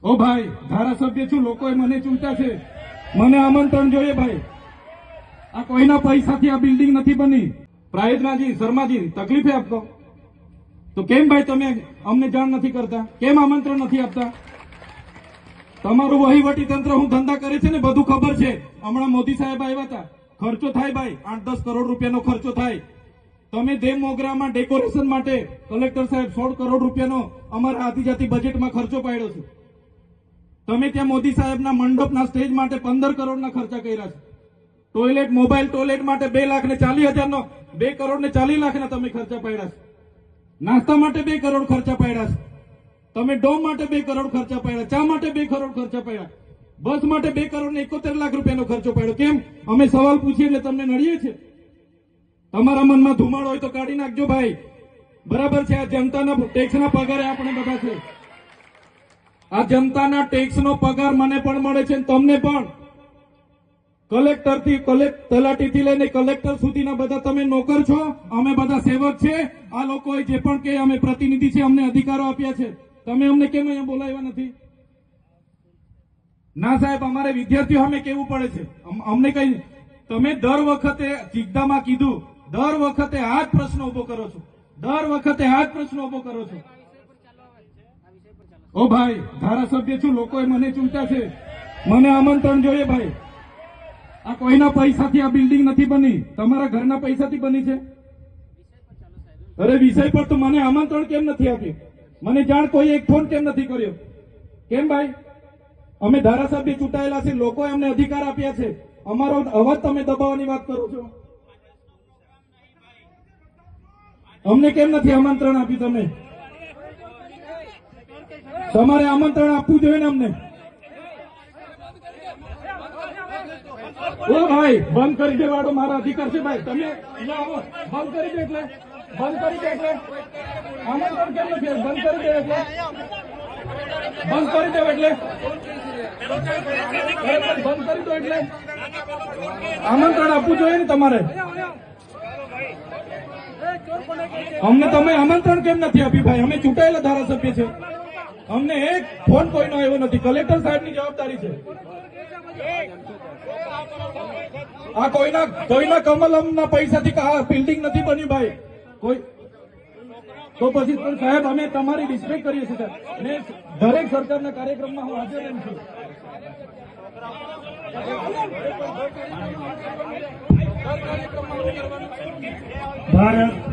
ઓ ભાઈ, ધારાસભ્ય છું, લોકોએ મને ચૂંટ્યા છે, મને આમંત્રણ જોઈએ ભાઈ. આ કોઈના પૈસાથી આ બિલ્ડિંગ નથી બની. પ્રાયતનાજી, શર્માજી, તકલીફ આપતો તો કેમ ભાઈ તમે અમને જાણ નથી કરતા? કેમ આમંત્રણ નથી આપતા? તમારું વહીવટી તંત્ર હું ધંધા કરે છે ને બધું ખબર છે. હમણાં મોદી સાહેબ આવ્યા હતા, ખર્ચો થાય ભાઈ, 8-10 કરોડ રૂપિયાનો ખર્ચો થાય. તમે દેવ મોગરામાં ડેકોરેશન માટે કલેક્ટર સાહેબ 16 કરોડ રૂપિયાનો અમારા આદિજાતિ બજેટમાં ખર્ચો પાડ્યો છે. તમે ત્યાં મોદી સાહેબના મંડપના સ્ટેજ માટે 15 કરોડના ખર્ચા કર્યા છે. ટોયલેટ, મોબાઈલ ટોયલેટ માટે 2,40,000નો 2 કરોડ ને 40 લાખના તમે ખર્ચા પાડ્યા છે. નાસ્તા માટે 2 કરોડ ખર્ચા પાડ્યા છે. તમે ડોમ માટે 2 કરોડ ખર્ચા પાડ્યા, ચા માટે 2 કરોડ ખર્ચા પાડ્યા, બસ માટે 2 કરોડ ને 71 લાખ રૂપિયાનો ખર્ચો પાડ્યો. કેમ? અમે સવાલ પૂછીએ એટલે તમને નડીએ છે? તમારા મનમાં ધુમાડો હોય તો કાઢી નાખજો ભાઈ. બરાબર છે, આ જનતાના ટેક્સના પગારે આપણે બધા છે. આ જનતાના ટેક્સનો પગાર મને પણ મળે છે, તમને પણ. કલેક્ટરથી તલાટીથી લઈને કલેક્ટર સુધીના બધા તમે નોકર છો, અમે બધા સેવક છે. આ લોકોએ જે પણ કે અમે પ્રતિનિધિ છે, અમને અધિકારો આપ્યા છે. તમે અમને કેમ અહીંયા બોલાવ્યા નથી? ના સાહેબ, અમારે વિદ્યાર્થીઓ સામે કેવું પડે છે. અમને કઈ, તમે દર વખતે ચિકદામાં કીધું, દર વખતે આ જ પ્રશ્ન ઉભો કરો છો, દર વખતે આ જ પ્રશ્ન ઉભો કરો છો. ઓ ભાઈ, ધારાસભ્ય છું, લોકોએ મને ચૂંટ્યા છે, મને આમંત્રણ જોઈએ ભાઈ. આ કોઈના પૈસાથી આ બિલ્ડિંગ નથી બની, તમારા ઘરના પૈસાથી બની છે. અરે વિષય પર તો મને આમંત્રણ કેમ નથી આપ્યું? મને જાણ કોઈ એક ફોન કેમ નથી કર્યો? કેમ ભાઈ? અમે ધારાસભ્ય ચૂંટાયેલા છે, લોકોએ અમને અધિકાર આપ્યા છે, અમારો અવાજ તમે દબાવવાની વાત કરો છો. અમને કેમ નથી આમંત્રણ આપ્યું? તમે તમારે આમંત્રણ આપવું જોઈએ ને અમને. ઓ ભાઈ, બંધ કરી દેવાડો, મારા અધિકાર છે ભાઈ. તમે આવો, બંધ કરી દે એટલે, બંધ કરી દે એટલે આમંત્રણ કેમ નથી? બંધ કરી દે એટલે, બંધ કરી દો એટલે, બંધ કરી દો એટલે આમંત્રણ આપવું જોઈએ ને તમારે. અમને તમે આમંત્રણ કેમ નથી આપ્યું ભાઈ? અમે ચૂંટાયેલા ધારાસભ્ય છે, અમને એક ફોન કોઈનો આવ્યો નથી. કલેક્ટર સાહેબની જવાબદારી છે. આ કોઈના કમલમના પૈસાથી આ બિલ્ડિંગ નથી બની ભાઈ. કોઈ તો પછી પણ સાહેબ, અમે તમારી રિસ્પેક્ટ કરીએ છીએ અને દરેક સરકારના કાર્યક્રમમાં હું હાજર રહું છું. ભારત